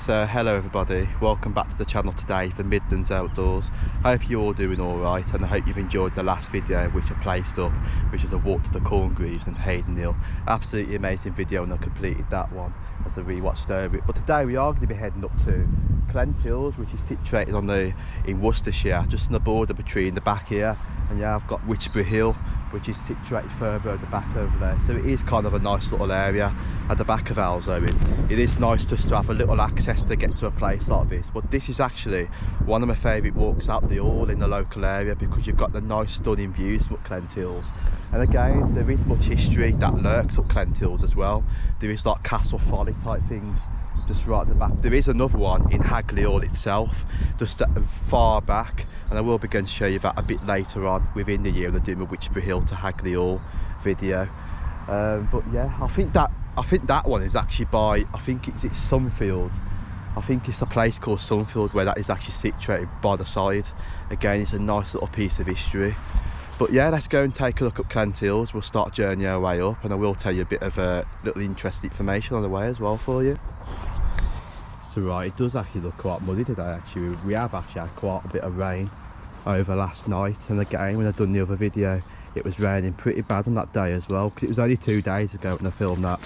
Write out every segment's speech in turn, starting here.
So hello everybody, welcome back to the channel today for Midlands Outdoors. I hope you're all doing alright, and I hope you've enjoyed the last video which I placed up, which is a walk to the Corngreaves and Hayden Hill. Absolutely amazing video, and I completed that one as I rewatched over it. But today we are going to be heading up to Clent Hills, which is situated in Worcestershire, just on the border between the back here, and yeah, I've got Witch Hill, which is situated further at the back over there. So it is kind of a nice little area at the back of Halesowen. It is nice just to have a little access to get to a place like this. But this is actually one of my favourite walks out the hall in the local area, because you've got the nice stunning views up Clent Hills. And again, there is much history that lurks up Clent Hills as well. There is like castle folly type things just right at the back. There is another one in Hagley Park itself, just at the far back, and I will be going to show you that a bit later on within the year when I'm doing a Witch Hill to Hagley Park video. But yeah, I think that one is actually by, I think it's Sunfield. I think it's a place called Sunfield where that is actually situated by the side. Again, it's a nice little piece of history. But yeah, let's go and take a look at Clent Hills. We'll start journeying our way up, and I will tell you a bit of little interesting information on the way as well for you. So right, it does actually look quite muddy today actually. We have actually had quite a bit of rain over last night, and again when I've done the other video it was raining pretty bad on that day as well, because it was only 2 days ago when I filmed that.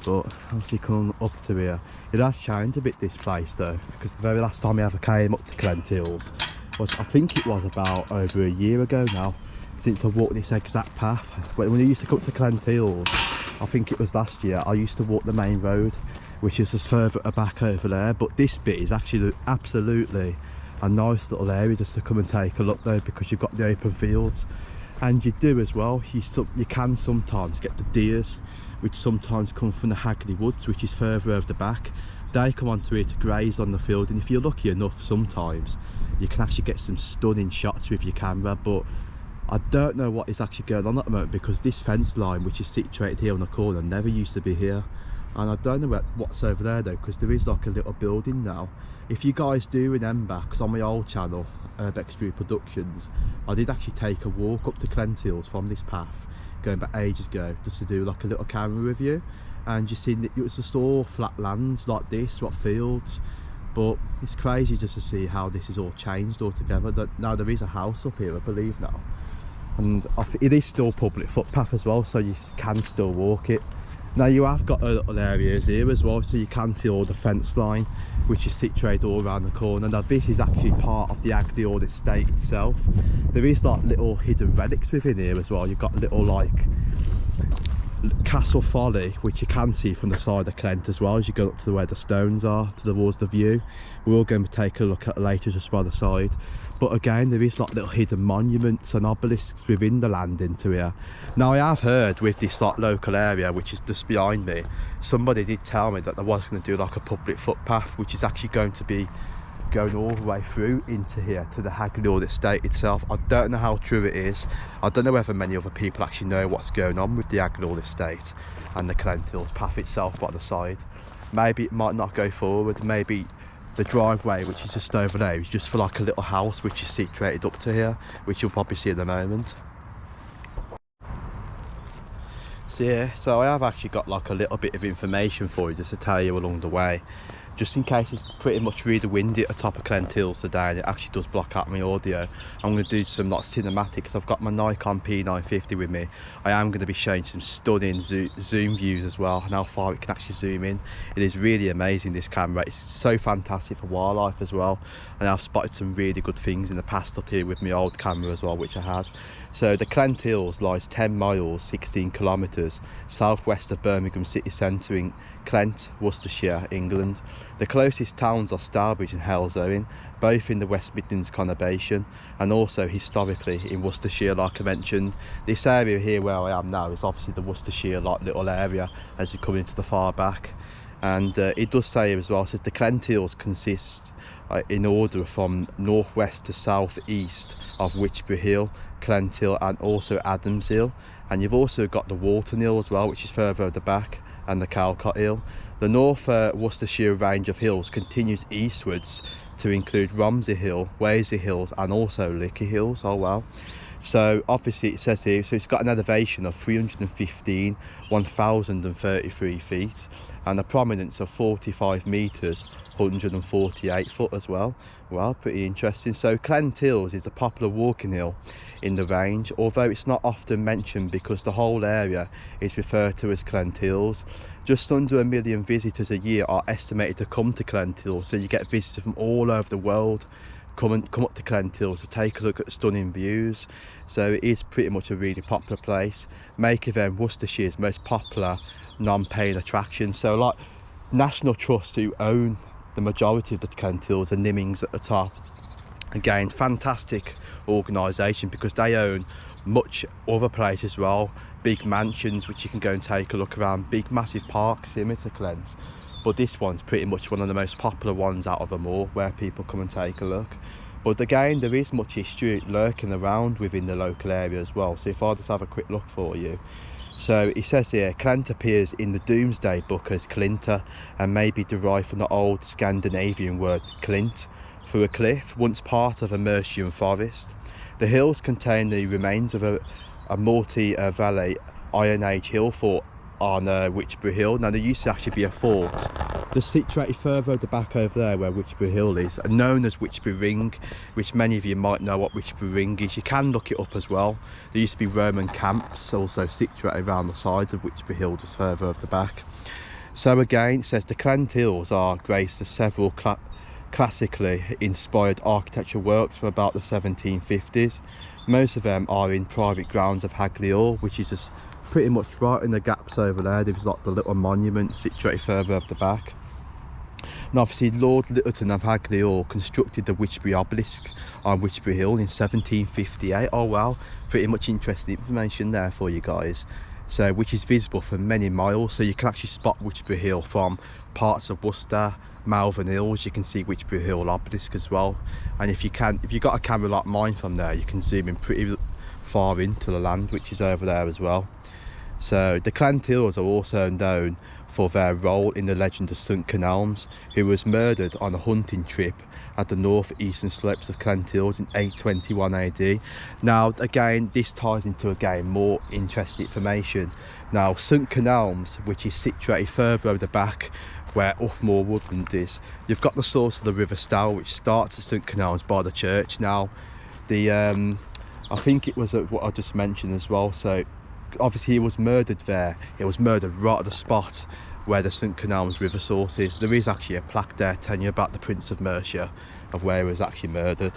But obviously coming up to here, it has changed a bit, this place though, because the very last time I ever came up to Clent Hills was, I think it was about over a year ago now, since I walked this exact path. When I used to come to Clent Hills, I think it was last year, I used to walk the main road, which is just further back over there. But this bit is actually absolutely a nice little area just to come and take a look though, because you've got the open fields. And you do as well, you can sometimes get the deers, which sometimes come from the Hagley Woods, which is further over the back. They come onto here to graze on the field, and if you're lucky enough sometimes you can actually get some stunning shots with your camera. But I don't know what is actually going on at the moment, because this fence line, which is situated here on the corner, never used to be here. And I don't know what's over there though, because there is like a little building now. If you guys do remember, because on my old channel, Extreme Productions, I did actually take a walk up to Clent Hills from this path, going back ages ago, just to do like a little camera review. And you see, it was just all flat lands like this, what fields. But it's crazy just to see how this is all changed altogether. Now there is a house up here, I believe now, and it is still public footpath as well, so you can still walk it. Now you have got little areas here as well, so you can see all the fence line, which is situated all around the corner. Now this is actually part of the Hagley Park estate itself. There is like little hidden relics within here as well. You've got little like castle folly, which you can see from the side of Clent as well, as you go up to where the stones are towards the view. We're all going to take a look at later just by the side. But again, there is like little hidden monuments and obelisks within the land into here. Now I have heard with this like local area, which is just behind me, somebody did tell me that there was going to do like a public footpath, which is actually going to be going all the way through into here to the Hagley Park estate itself. I don't know how true it is. I don't know whether many other people actually know what's going on with the Hagley Park estate and the Clent Hills path itself by the side. Maybe it might not go forward. Maybe the driveway, which is just over there, is just for like a little house which is situated up to here, which you'll probably see at the moment. So yeah, so I have actually got like a little bit of information for you just to tell you along the way, just in case it's pretty much really windy at the top of Clent Hills today and it actually does block out my audio. I'm going to do some like cinematics. I've got my Nikon P950 with me. I am going to be showing some stunning zoom views as well, and how far it can actually zoom in. It is really amazing, this camera. It's so fantastic for wildlife as well, and I've spotted some really good things in the past up here with my old camera as well, which I had. So the Clent Hills lies 10 miles 16 kilometres southwest of Birmingham city centre in Clent, Worcestershire, England. The closest towns are Stourbridge and Halesowen, both in the West Midlands conurbation, and also historically in Worcestershire, like I mentioned. This area here where I am now is obviously the Worcestershire like little area as you come into the far back. And it does say here as well, says the Clent Hills consist in order from northwest to southeast of Witch Hill, Clent Hill and also Adams Hill. And you've also got the Walton Hill as well, which is further at the back, and the Calcott Hill. The North Worcestershire range of hills continues eastwards to include Romsey Hill, Wasley Hills and also Lickey Hills. Oh wow. So obviously it says here, so it's got an elevation of 315 1033 feet and a prominence of 45 metres 148 foot as well. Well, pretty interesting. So Clent Hills is a popular walking hill in the range, although it's not often mentioned because the whole area is referred to as Clent Hills. Just under 1 million visitors a year are estimated to come to Clent Hills, so you get visitors from all over the world come up to Clent Hills to take a look at stunning views. So it is pretty much a really popular place, making them Worcestershire's most popular non-paying attraction. So like National Trust, who own the majority of the Clent Hills, and Nimmings at the top, again fantastic organisation because they own much other place as well, big mansions which you can go and take a look around, big massive parks similar to Clent, but this one's pretty much one of the most popular ones out of them all, where people come and take a look. But again, there is much history lurking around within the local area as well. So if I just have a quick look for you. So it says here, Clent appears in the Domesday Book as Clinta, and may be derived from the old Scandinavian word clint, for a cliff, once part of a Mercian forest. The hills contain the remains of a multi-valley Iron Age hill fort on Witchbury Hill. Now there used to actually be a fort just situated further at the back over there where Witchbury Hill is, known as Witchbury Ring, which many of you might know what Witchbury Ring is. You can look it up as well. There used to be Roman camps also situated around the sides of Witchbury Hill just further at the back. So again, it says the Clent Hills are graced to several classically inspired architectural works from about the 1750s. Most of them are in private grounds of Hagley Park, which is just pretty much right in the gaps over there. There's like the little monument situated further up the back. And obviously Lord Lyttelton of Hagley Park constructed the Witchbury obelisk on Witchbury Hill in 1758. Oh wow, pretty much interesting information there for you guys. So which is visible for many miles, so you can actually spot Witchbury Hill from parts of Worcester, Malvern Hills. You can see Witchbury Hill obelisk as well. And if you've got a camera like mine from there, you can zoom in pretty far into the land, which is over there as well. So the Clent Hills are also known for their role in the legend of St Kenelms, who was murdered on a hunting trip at the north-eastern slopes of Clent Hills in 821 AD. Now again, this ties into more interesting information. Now St Kenelms, which is situated further over the back where Uffmore Woodland is, you've got the source of the River Stour, which starts at St Kenelms by the church. Now the I think it was what I just mentioned as well. So obviously he was murdered there. He was murdered right at the spot where the St Kenelms river source is. There is actually a plaque there telling you about the Prince of Mercia, of where he was actually murdered.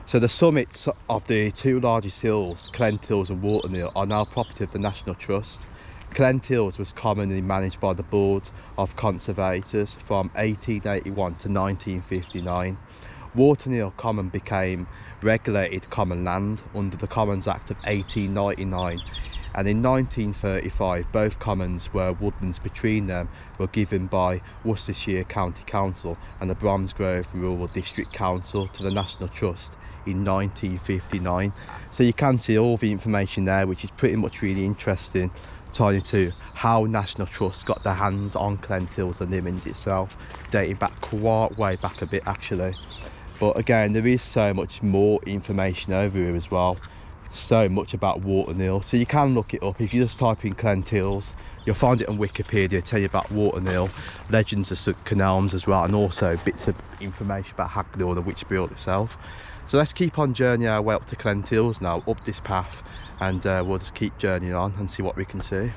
So the summits of the two largest hills, Clent Hills and Worcester Hill, are now property of the National Trust. Clent Hills was commonly managed by the Board of Conservators from 1881 to 1959. Worcester Hill Common became regulated common land under the Commons Act of 1899, and in 1935 both commons where woodlands between them were given by Worcestershire County Council and the Bromsgrove Rural District Council to the National Trust in 1959. So you can see all the information there, which is pretty much really interesting, tying to how National Trust got their hands on Clent Hills and Nimmings itself, dating back quite way back a bit actually. But again, there is so much more information over here as well, so much about Worcester Hill, so you can look it up. If you just type in Clent Hills, you'll find it on Wikipedia, tell you about Worcester Hill, legends of St Kenelms as well, and also bits of information about Hagley or the Witchbury Hill itself. So let's keep on journeying our way up to Clent Hills now, up this path, and we'll just keep journeying on and see what we can see.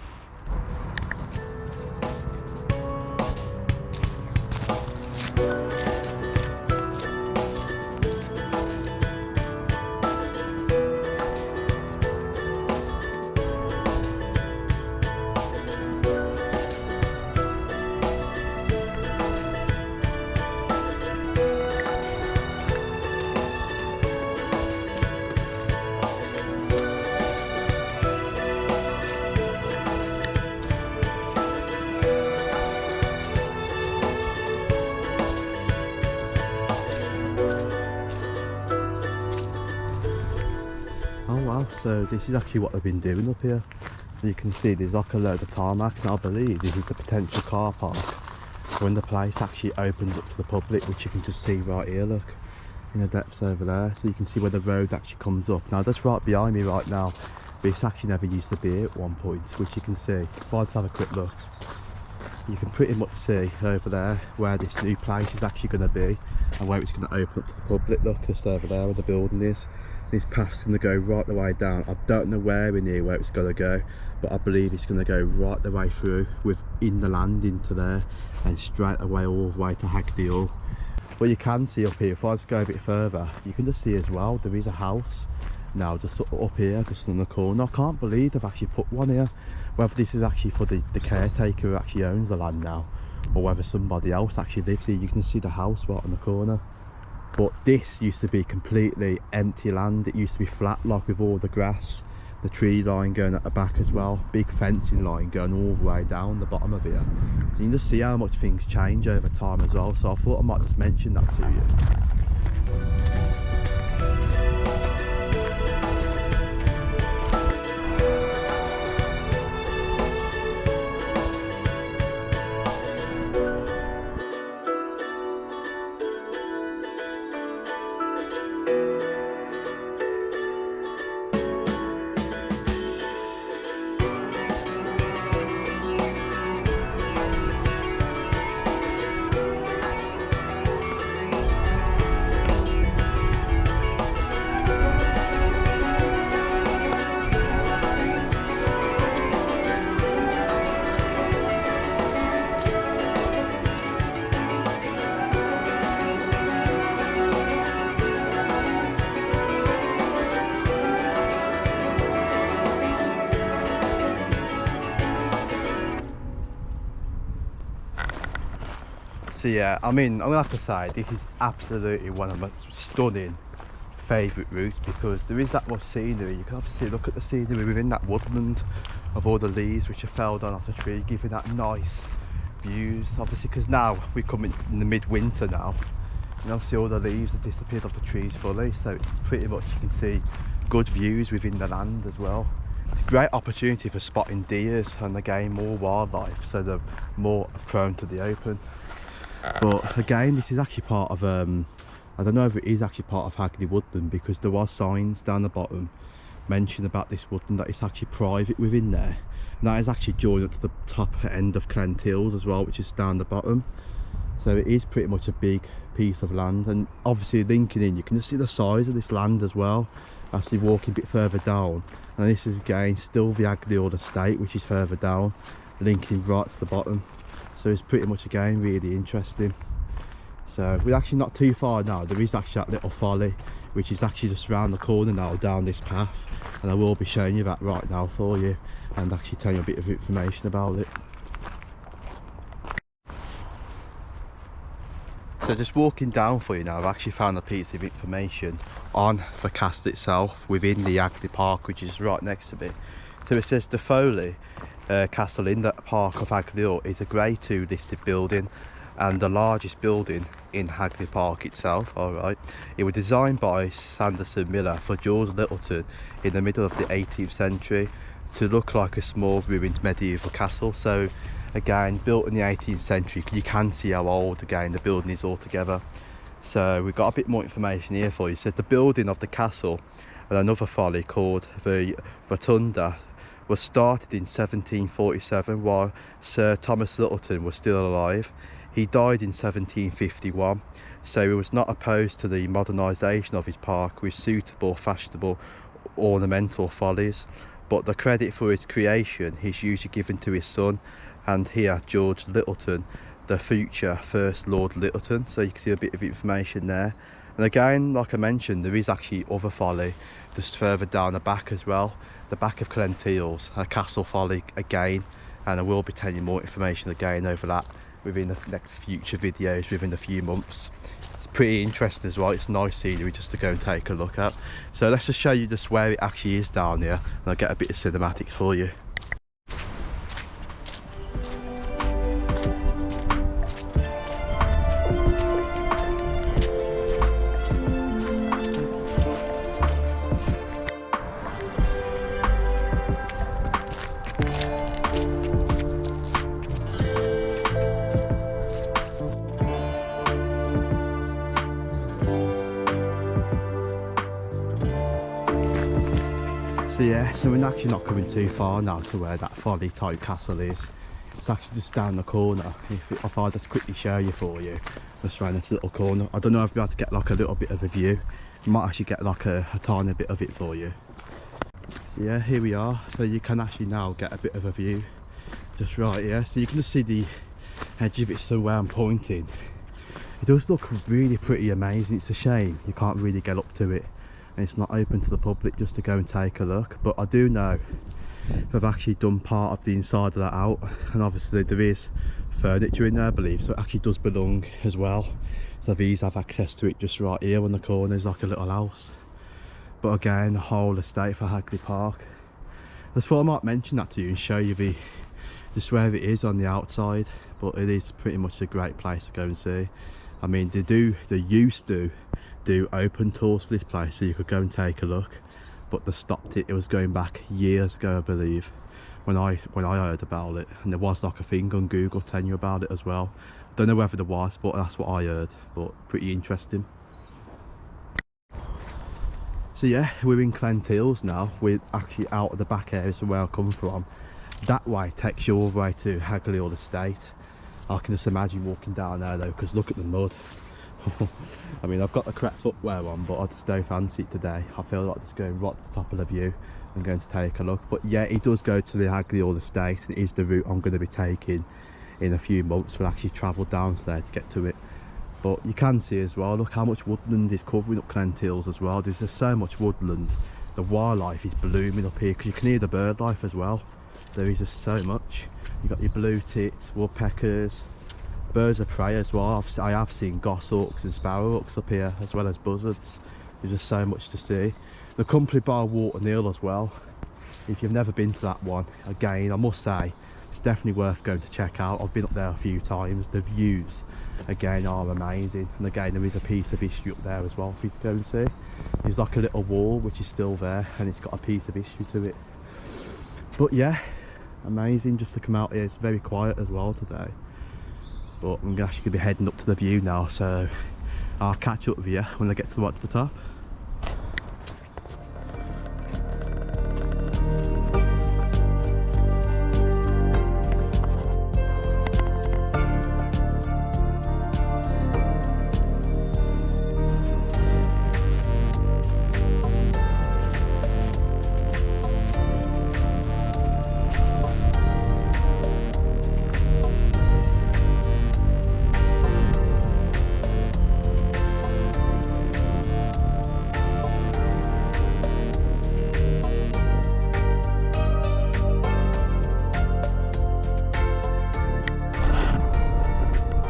So this is actually what they've been doing up here. So you can see there's like a load of tarmac, and I believe this is the potential car park when the place actually opens up to the public, which you can just see right here, look, in the depths over there. So you can see where the road actually comes up. Now that's right behind me right now, but it's actually never used to be at one point, which you can see. If I just have a quick look, you can pretty much see over there where this new place is actually going to be and where it's going to open up to the public. Look, just over there where the building is. This path's going to go right the way down. I don't know where in here where it's going to go, but I believe it's going to go right the way through within the land into there and straight away all the way to Hagley Park. But you can see up here, if I just go a bit further, you can just see as well there is a house now just up here, just on the corner. I can't believe they've actually put one here. Whether this is actually for the caretaker who actually owns the land now, or whether somebody else actually lives here. You can see the house right on the corner. But this used to be completely empty land. It used to be flat, like with all the grass, the tree line going at the back as well, big fencing line going all the way down the bottom of here. So you can just see how much things change over time as well. So I thought I might just mention that to you. So yeah, I mean, I'm gonna have to say this is absolutely one of my stunning favourite routes, because there is that much scenery. You can obviously look at the scenery within that woodland of all the leaves which are fell down off the tree, giving that nice views. Obviously, because now we come in the midwinter now, and obviously all the leaves have disappeared off the trees fully, so it's pretty much, you can see good views within the land as well. It's a great opportunity for spotting deers and again more wildlife, so they're more prone to the open. But again, this is actually part of I don't know if it is actually part of Hagley Woodland, because there was signs down the bottom mentioning about this woodland that it's actually private within there, and that is actually joined up to the top end of Clent Hills as well, which is down the bottom. So it is pretty much a big piece of land, and obviously linking in, you can just see the size of this land as well. Actually walking a bit further down, and this is again still the Hagley estate, which is further down, linking right to the bottom. So it's pretty much again really interesting. So we're actually not too far now. There is actually that little folly which is actually just around the corner now down this path, and I will be showing you that right now for you and actually telling you a bit of information about it. So just walking down for you now, I've actually found a piece of information on the castle itself within the Hagley Park, which is right next to me. So it says the Folly Castle in the Park of Hagley is a Grade 2 listed building and the largest building in Hagley Park itself. Alright, it was designed by Sanderson Miller for George Littleton in the middle of the 18th century to look like a small ruined medieval castle. So again, built in the 18th century, you can see how old again the building is altogether. So we've got a bit more information here for you. So the building of the castle and another folly called the Rotunda was started in 1747 while Sir Thomas Littleton was still alive. He died in 1751, so he was not opposed to the modernisation of his park with suitable fashionable ornamental follies, but the credit for its creation is usually given to his son, and here George Littleton, the future First Lord Littleton. So you can see a bit of information there. And again, like I mentioned, there is actually other folly just further down the back as well, the back of Clent Hills, a castle folly again, and I will be telling you more information again over that within the next future videos within a few months. It's pretty interesting as well. It's nice scenery just to go and take a look at. So let's just show you just where it actually is down here, and I'll get a bit of cinematics for you. So yeah, so we're actually not coming too far now to where that folly type castle is. It's actually just down the corner. If I just quickly show you for you, just around this little corner. I don't know if I'll be able to get like a little bit of a view. I might actually get like a tiny bit of it for you. So yeah, here we are. So you can actually now get a bit of a view just right here. So you can just see the edge of it. So where I'm pointing, it does look really pretty amazing. It's a shame you can't really get up to it, and it's not open to the public just to go and take a look. But I do know they've actually done part of the inside of that out, and obviously there is furniture in there, I believe, so it actually does belong as well. So these have access to it just right here on the corner. There's like a little house, but again, the whole estate for Hagley Park. I just thought I might mention that to you and show you just where it is on the outside. But it is pretty much a great place to go and see. I mean, they used to do open tours for this place, so you could go and take a look, but they stopped it. It was going back years ago, I believe, when I heard about it, and there was like a thing on Google telling you about it as well. I don't know whether there was, but that's what I heard. But pretty interesting. So yeah, we're in Clent Hills now. We're actually out of the back areas from where I come from. That way takes you all the way to Hagley Estate. I can just imagine walking down there though, because look at the mud. I mean, I've got the correct footwear on, but I just don't fancy it today. I feel like just going right to the top of the view and going to take a look. But yeah, it does go to the Hagley Estate, and it is the route I'm going to be taking in a few months. We'll actually travel down to there to get to it. But you can see as well, look how much woodland is covering up Clent Hills as well. There's just so much woodland. The wildlife is blooming up here, because you can hear the bird life as well. There is just so much. You've got your blue tits, woodpeckers, birds of prey as well. I have seen goshawks and sparrowhawks up here, as well as buzzards. There's just so much to see. The company bar Water Hill as well. If you've never been to that one, again, I must say, it's definitely worth going to check out. I've been up there a few times. The views, again, are amazing. And again, there is a piece of history up there as well for you to go and see. There's like a little wall which is still there, and it's got a piece of history to it. But yeah, amazing just to come out here. It's very quiet as well today. But I'm actually going to be heading up to the view now, so I'll catch up with you when I get to the top.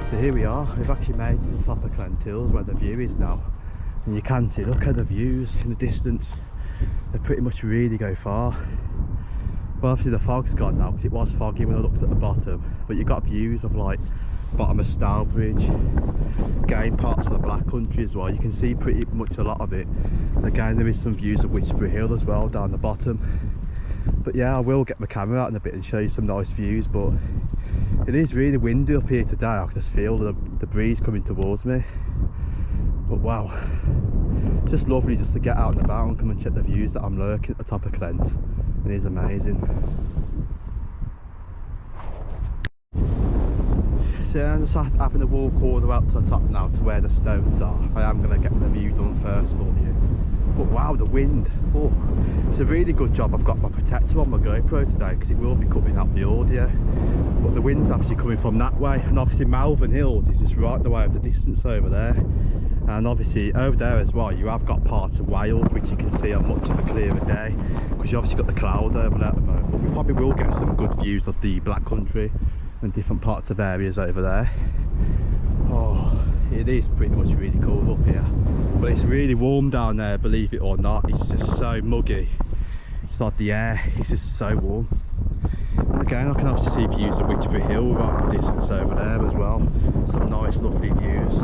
So here we are, we've actually made it to the top of Clent Hills where the view is now, and you can see, look at the views in the distance. They pretty much really go far. Well, obviously the fog's gone now, because it was foggy when I looked at the bottom, but you've got views of like bottom of Stourbridge, again parts of the Black Country as well. You can see pretty much a lot of it. And again, there is some views of Worcestershire Hill as well down the bottom. But yeah, I will get my camera out in a bit and show you some nice views. But it is really windy up here today. I can just feel the breeze coming towards me. But wow, it's just lovely just to get out and about and come and check the views that I'm lurking at the top of Clent. It is amazing. So I'm just having a walk all the way up to the top now to where the stones are. I am going to get the view done first for you. But wow, the wind, oh, it's a really good job I've got my protector on my GoPro today, because it will be cutting out the audio. But the wind's obviously coming from that way, and obviously Malvern Hills is just right the way of the distance over there. And obviously over there as well, you have got parts of Wales which you can see on much of a clearer day, because you obviously got the cloud over there at the moment. But we probably will get some good views of the Black Country and different parts of areas over there. Oh, it is pretty much really cool up here, but it's really warm down there, believe it or not. It's just so muggy. It's like the air is just so warm. And again, I can obviously see views of Witchbury Hill right in the distance over there as well. Some nice lovely views.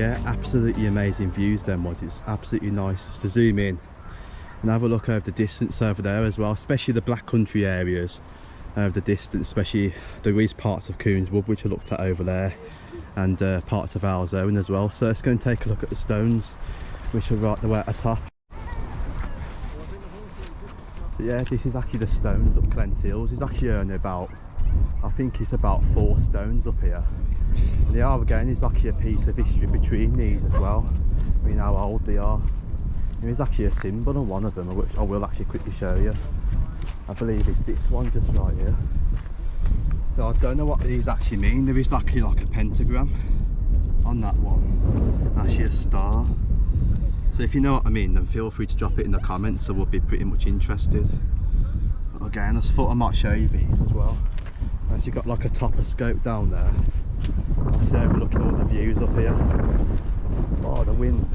yeah, absolutely amazing views then, was it's absolutely nice just to zoom in and have a look over the distance over there as well, especially the black country areas over the distance, especially there is parts of Coonswood which I looked at over there, and parts of Halesowen as well. So let's go and take a look at the stones which are right the way at the top. So yeah, this is actually the stones up Clent Hills. It's actually only about, I think it's about 4 stones up here. And they are, again, there's actually a piece of history between these as well. I mean how old they are. There is actually a symbol on one of them, which I will actually quickly show you. I believe it's this one just right here. So I don't know what these actually mean. There is actually like a pentagram on that one, actually a star. So if you know what I mean, then feel free to drop it in the comments, I would be pretty much interested. But again, I just thought I might show you these as well. And you've got like a toposcope down there, obviously overlooking all the views up here. Oh, the wind.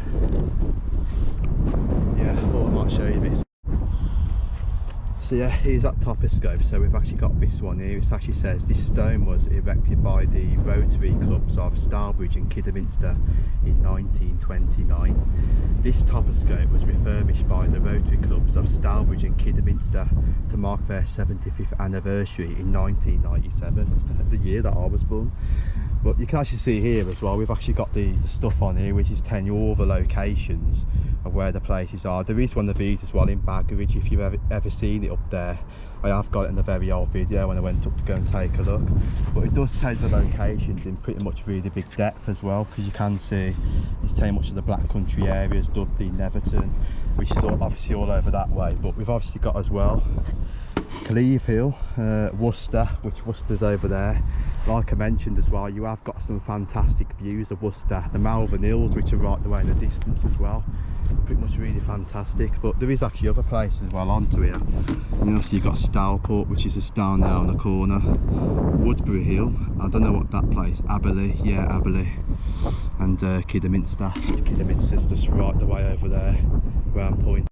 Yeah, I thought I might show you this. So yeah, here's that toposcope. So we've actually got this one here. It actually says this stone was erected by the Rotary Clubs of Stourbridge and Kidderminster in 1929. This toposcope was refurbished by the Rotary Clubs of Stourbridge and Kidderminster to mark their 75th anniversary in 1997, the year that I was born. But you can actually see here as well, we've actually got the stuff on here which is telling you all the locations of where the places are. There is one of these as well in Baggeridge, if you've ever seen it up there. I have got it in a very old video when I went up to go and take a look. But it does tell the locations in pretty much really big depth as well, because you can see it's telling much of the black country areas, Dudley, Netherton, which is obviously all over that way. But we've obviously got as well Clent Hills, Worcester, which Worcester's over there. Like I mentioned as well, you have got some fantastic views of Worcester, the Malvern Hills, which are right the way in the distance as well. Pretty much really fantastic. But there is actually other places as well onto here. And obviously you've got Stourport, which is just down there on the corner. Woodbury Hill, I don't know what that place, Hagley, yeah, Hagley. And Kidderminster, Kidderminster's just right the way over there, round point.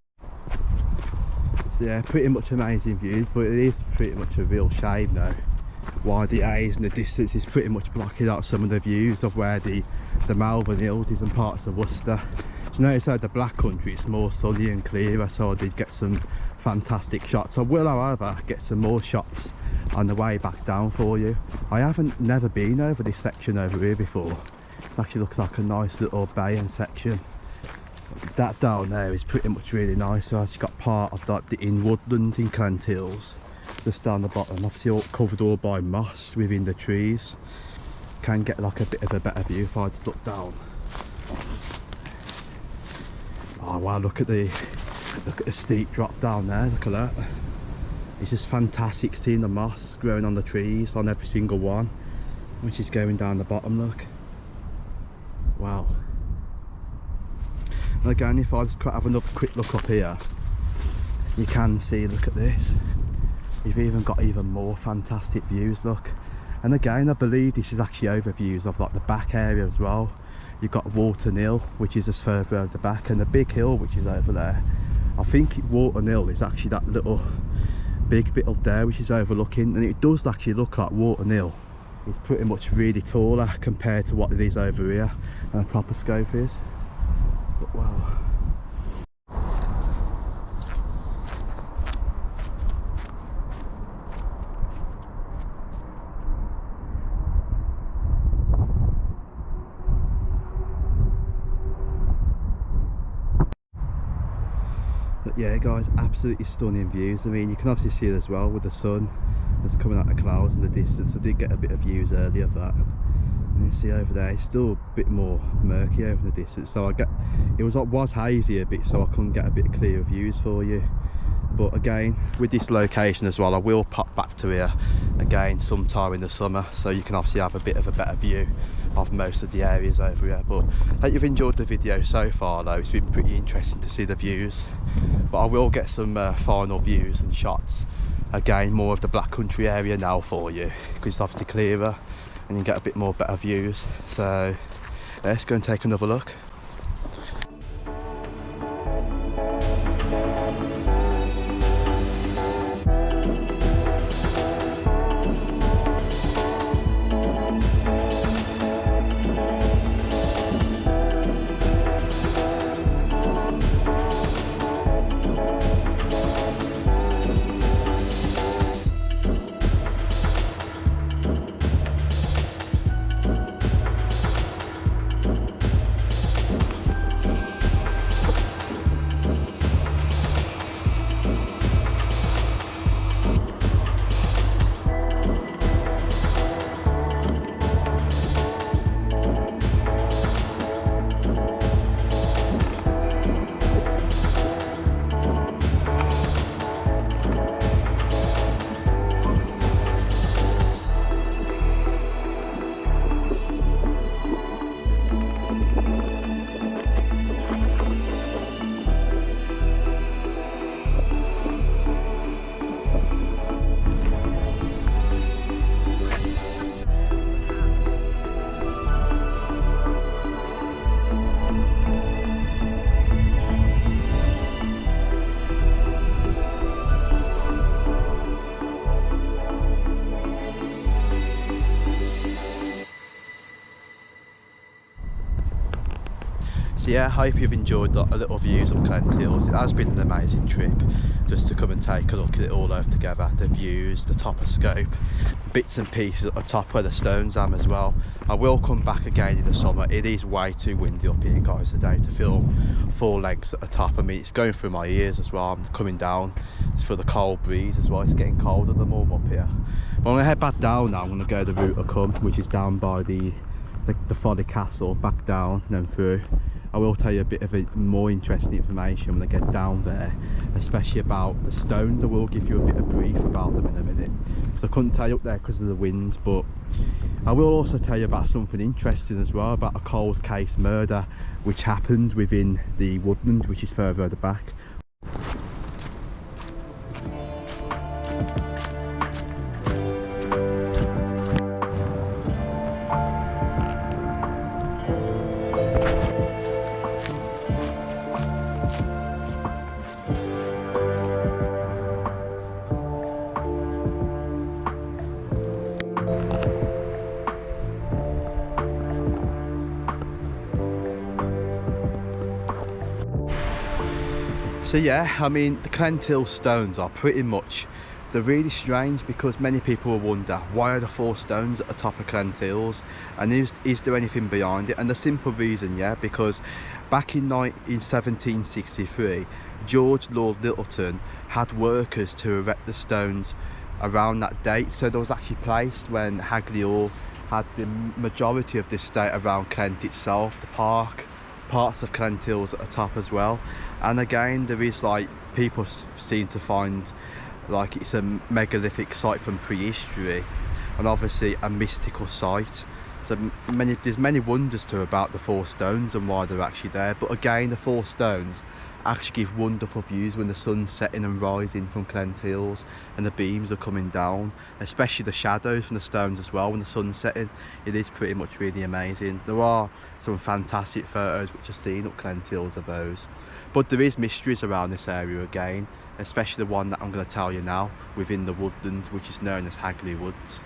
So yeah, pretty much amazing views, but it is pretty much a real shame though why the haze and the distance is pretty much blocking out some of the views of where the Malvern Hills is and parts of Worcester. So you notice how the black country it's more sunny and clearer, so I did get some fantastic shots. I will however get some more shots on the way back down for you. I haven't never been over this section over here before. It actually looks like a nice little bay and section. That down there is pretty much really nice. So it's got part of that the woodland in Clent Hills just down the bottom, obviously all covered all by moss within the trees. Can get like a bit of a better view if I just look down. Oh wow, look at the steep drop down there, look at that. It's just fantastic seeing the moss growing on the trees, on every single one, which is going down the bottom, look. Wow. And again, if I just have another quick look up here, you can see, look at this. You've even got even more fantastic views, look. And again, I believe this is actually overviews of like the back area as well. You've got Walton Hill, which is just further over the back, and the big hill which is over there. I think Walton Hill is actually that little big bit up there which is overlooking, and it does actually look like Walton Hill. It's pretty much really taller compared to what it is over here, and the toposcope is. But wow. But yeah guys, absolutely stunning views. I mean, you can obviously see it as well with the sun that's coming out of the clouds in the distance. I did get a bit of views earlier of that. And you see over there, it's still a bit more murky over in the distance. So it was hazy a bit, so I couldn't get a bit clearer views for you. But again, with this location as well, I will pop back to here again sometime in the summer, so you can obviously have a bit of a better view of most of the areas over here. But I hope you've enjoyed the video so far though. It's been pretty interesting to see the views, but I will get some final views and shots, again more of the black country area now for you, because it's obviously clearer and you get a bit more better views. So let's go and take another look. So yeah, I hope you've enjoyed a little views of Clent Hills. It has been an amazing trip just to come and take a look at it all over together. The views, the toposcope, bits and pieces at the top where the stones are as well. I will come back again in the summer. It is way too windy up here, guys, today to film full lengths at the top. I mean, it's going through my ears as well. I'm coming down for the cold breeze as well. It's getting colder the more I'm up here. But I'm going to head back down now. I'm going to go the route I come, which is down by the Folly Castle, back down and then through. I will tell you a bit of more interesting information when I get down there, especially about the stones. I will give you a bit of brief about them in a minute, because I couldn't tell you up there because of the wind. But I will also tell you about something interesting as well, about a cold case murder which happened within the woodland, which is further at the back. So yeah, I mean, the Clent Hills stones are pretty much, they're really strange, because many people will wonder, why are the 4 stones at the top of Clent Hills, and is there anything behind it? And the simple reason, yeah, because back in 1763, George Lord Lyttelton had workers to erect the stones around that date. So there was actually placed when Hagley Park had the majority of the estate around Clent itself, the park, parts of Clent Hills at the top as well. And again, there is like, people seem to find like it's a megalithic site from prehistory, and obviously a mystical site. So there's many wonders to about the 4 stones and why they're actually there. But again, the 4 stones actually give wonderful views when the sun's setting and rising from Clent Hills and the beams are coming down, especially the shadows from the stones as well when the sun's setting. It is pretty much really amazing. There are some fantastic photos which I've seen up Clent Hills of those, but there is mysteries around this area again, especially the one that I'm going to tell you now within the woodlands, which is known as Hagley Woods.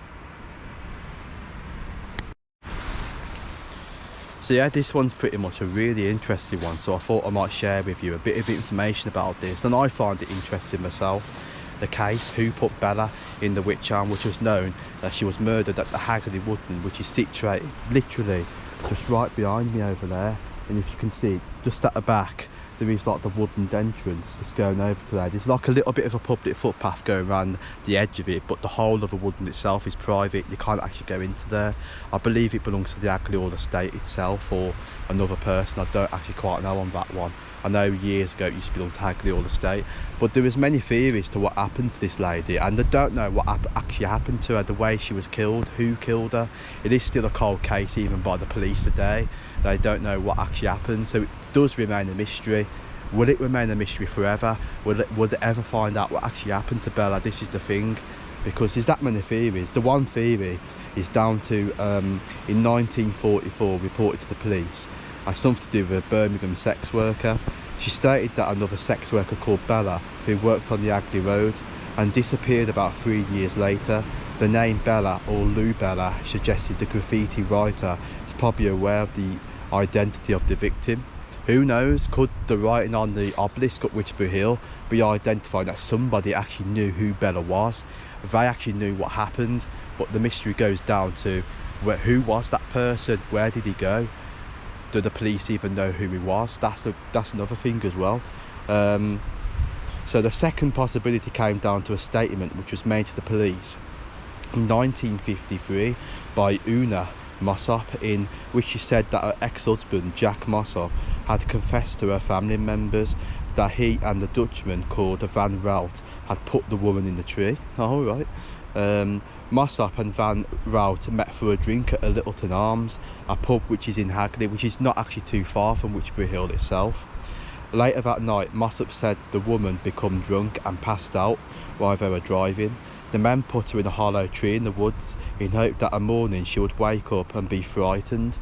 So yeah, this one's pretty much a really interesting one, so I thought I might share with you a bit of information about this. And I find it interesting myself, the case who put Bella in the Witch Elm, which was known that she was murdered at the Hagley Woodland, which is situated literally just right behind me over there. And if you can see, just at the back, there is like the woodland entrance that's going over to there. There's like a little bit of a public footpath going around the edge of it, but the whole of the woodland itself is private. You can't actually go into there. I believe it belongs to the Hagley or the estate itself, or another person. I don't actually quite know on that one. I know years ago it used to belong to Hagley or the estate, but there was many theories to what happened to this lady, and I don't know what actually happened to her, the way she was killed, who killed her. It is still a cold case even by the police today. They don't know what actually happened, so it does remain a mystery. Will it remain a mystery forever? Will they ever find out what actually happened to Bella? This is the thing, because there's that many theories. The one theory is down to in 1944 reported to the police, has something to do with a Birmingham sex worker. She stated that another sex worker called Bella, who worked on the Hagley Road and disappeared about 3 years later. The name Bella, or Lou Bella, suggested the graffiti writer is probably aware of the identity of the victim. Who knows, could the writing on the obelisk at Witchbury Hill be identifying that somebody actually knew who Bella was? They actually knew what happened, but the mystery goes down to who was that person? Where did he go? Do the police even know who he was? That's another thing as well. So the second possibility came down to a statement which was made to the police in 1953 by Una Mossop, in which she said that her ex-husband Jack Mossop had confessed to her family members that he and the Dutchman called Van Rout had put the woman in the tree. All right. Mossop and Van Rout met for a drink at a Littleton Arms, a pub which is in Hagley, which is not actually too far from Witchbury Hill itself. Later that night, Mossop said the woman become drunk and passed out while they were driving. The men put her in a hollow tree in the woods in hope that a morning she would wake up and be frightened.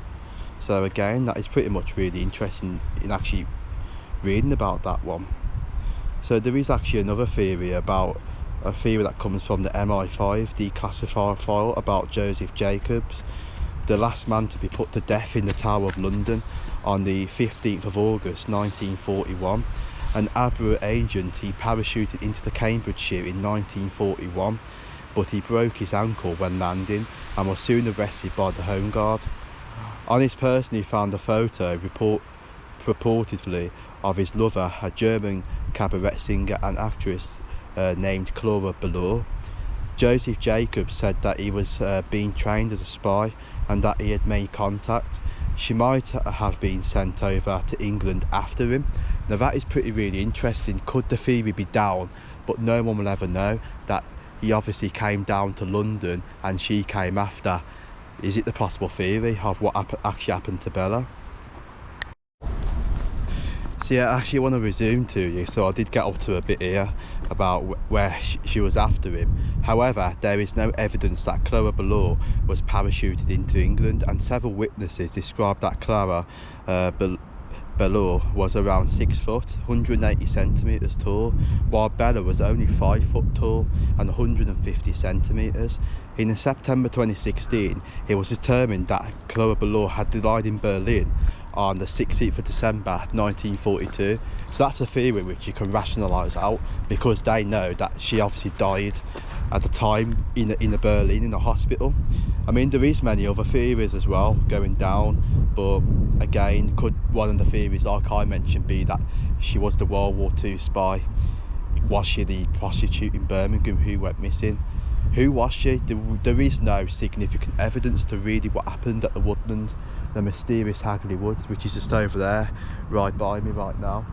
So again, that is pretty much really interesting in actually reading about that one. So there is actually another theory, about a theory that comes from the MI5 declassified file about Joseph Jacobs, the last man to be put to death in the Tower of London on the 15th of August 1941. An Abra agent, he parachuted into the Cambridgeshire in 1941, but he broke his ankle when landing and was soon arrested by the Home Guard. On his person he found a photo purportedly of his lover, a German cabaret singer and actress named Clara Belleau. Joseph Jacobs said that he was being trained as a spy and that he had made contact. She might have been sent over to England after him. Now that is really interesting. Could the theory be down, but no one will ever know, that he obviously came down to London and she came after? Is it the possible theory of what actually happened to Bella? So yeah, I actually want to resume to you. So I did get up to a bit here about where she was after him. However, there is no evidence that Clara Belleau was parachuted into England, and several witnesses described that Clara Belleau was around 6 foot, 180 centimetres tall, while Bella was only 5 foot tall and 150 centimetres. In September 2016, it was determined that Clara Belleau had died in Berlin on the 16th of December 1942. So that's a theory which you can rationalise out, because they know that she obviously died at the time in the Berlin in the hospital. I mean, there is many other theories as well going down, but again, could one of the theories, like I mentioned, be that she was the World War II spy? Was she the prostitute in Birmingham who went missing? Who was she? There is no significant evidence to really what happened at the woodland, the mysterious Hagley Woods, which is just over there right by me right now.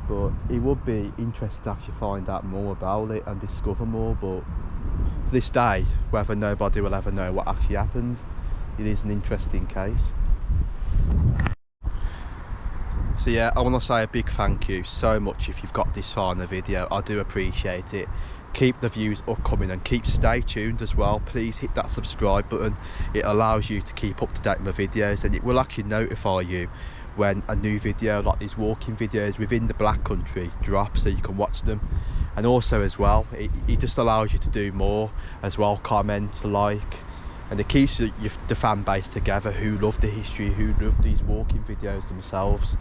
But it would be interesting to actually find out more about it and discover more, but to this day, whether nobody will ever know what actually happened, it is an interesting case. So yeah, I want to say a big thank you so much if you've got this far in the video. I do appreciate it. Keep the views upcoming and stay tuned as well. Please hit that subscribe button. It allows you to keep up to date with my videos, and it will actually notify you when a new video like these walking videos within the Black Country drop, so you can watch them. And also as well, it just allows you to do more as well, comment, like, and it keeps the fan base together who love the history, who love these walking videos themselves.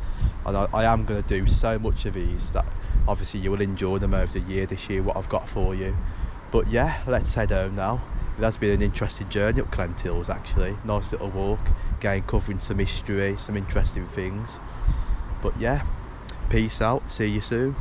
And I am going to do so much of these that obviously you will enjoy them over the year this year, what I've got for you. But yeah, let's head home now. It has been an interesting journey up Clent Hills actually. Nice little walk, again covering some history, some interesting things. But yeah, peace out, see you soon.